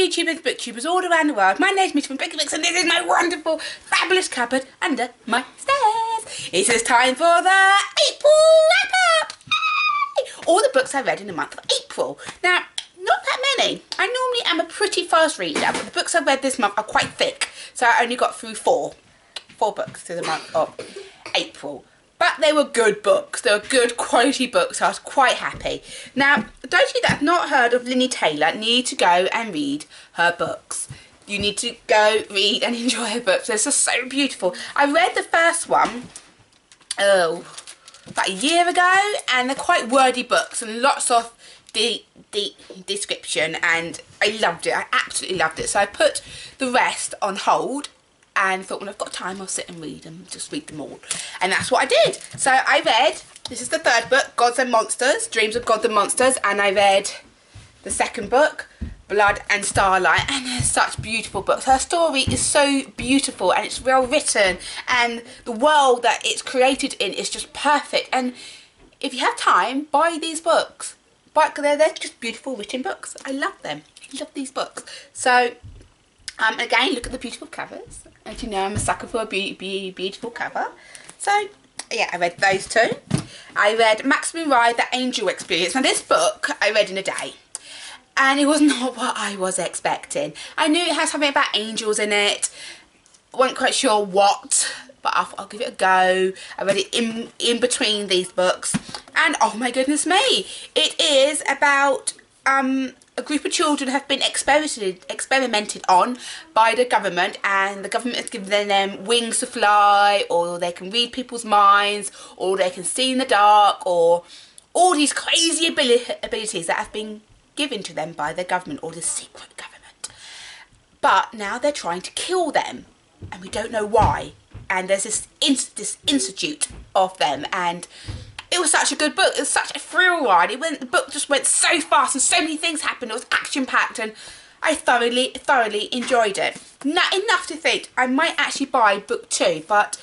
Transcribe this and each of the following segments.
YouTubers, booktubers all around the world. My name's Mitch from Bricky Books and this is my wonderful, fabulous cupboard under my stairs. It is time for the April wrap-up. All the books I read in the month of April. Now, not that many. I normally am a pretty fast reader, but the books I've read this month are quite thick. So I only got through four books through the month of April. But they were good books. They were good quality books. So I was quite happy. Now, those of you that have not heard of Lini Taylor need to go and read her books. You need to go read and enjoy her books. They're just so beautiful. I read the first one, about a year ago, and they're quite wordy books and lots of the description, and I loved it. I absolutely loved it. So I put the rest on hold and thought when I've got time I'll sit and read them, just read them all. And that's what I did. So I read, this is the third book, Gods and Monsters, Dreams of Gods and Monsters, and I read the second book, Blood and Starlight, and they're such beautiful books. Her story is so beautiful and it's well written, and the world that it's created in is just perfect. And if you have time, buy these books. But they're just beautiful written books. I love them. I love these books. So again, look at the beautiful covers. As you know, I'm a sucker for a beautiful cover. So yeah, I read those two. I read Maximum Ride, The Angel Experience. Now this book I read in a day, and it was not what I was expecting. I knew it had something about angels in it. I wasn't quite sure what, but I'll give it a go. I read it in between these books, and oh my goodness me, it is about a group of children have been experimented on by the government, and the government has given them wings to fly, or they can read people's minds, or they can see in the dark, or all these crazy abilities that have been given to them by the government, or the secret government. But now they're trying to kill them, and we don't know why. And there's this institute of them, and it was such a good book. It was such a thrill ride. The book just went so fast and so many things happened. It was action packed and I thoroughly enjoyed it. Not enough to think I might actually buy book 2, but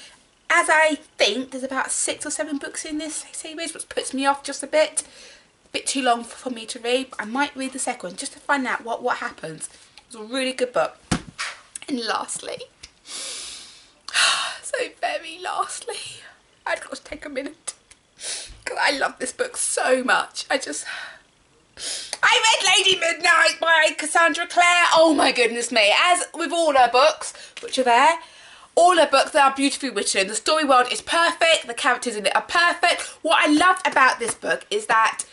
as I think there's about 6 or 7 books in this series, which puts me off just a bit too long for me to read. I might read the second one just to find out what happens. It was a really good book. And lastly, so very lastly, I've got to take a minute, because I love this book so much. I read Lady Midnight by Cassandra Clare. Oh my goodness me. As with all her books, which are there, all her books, they are beautifully written. The story world is perfect. The characters in it are perfect. What I loved about this book is that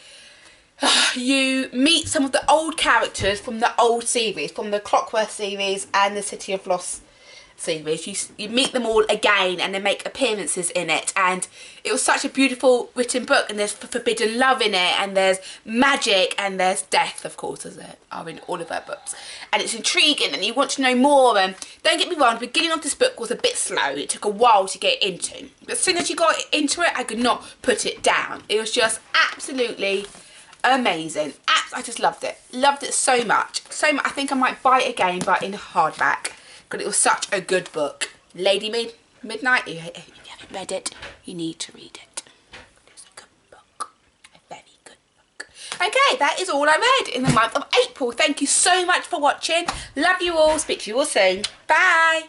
you meet some of the old characters from the old series, from the Clockwork series and the City of Lost series. You meet them all again and they make appearances in it, and it was such a beautiful written book, and there's forbidden love in it, and there's magic, and there's death, of course, as there are in all of her books, and it's intriguing and you want to know more. And don't get me wrong, the beginning of this book was a bit slow. It took a while to get into, but as soon as you got into it I could not put it down. It was just absolutely amazing. I just loved it so much. I think I might buy it again, but in hardback, because it was such a good book. Lady Midnight, if you haven't read it, you need to read it. It's a good book. A very good book. Okay, that is all I read in the month of April. Thank you so much for watching. Love you all. Speak to you all soon. Bye.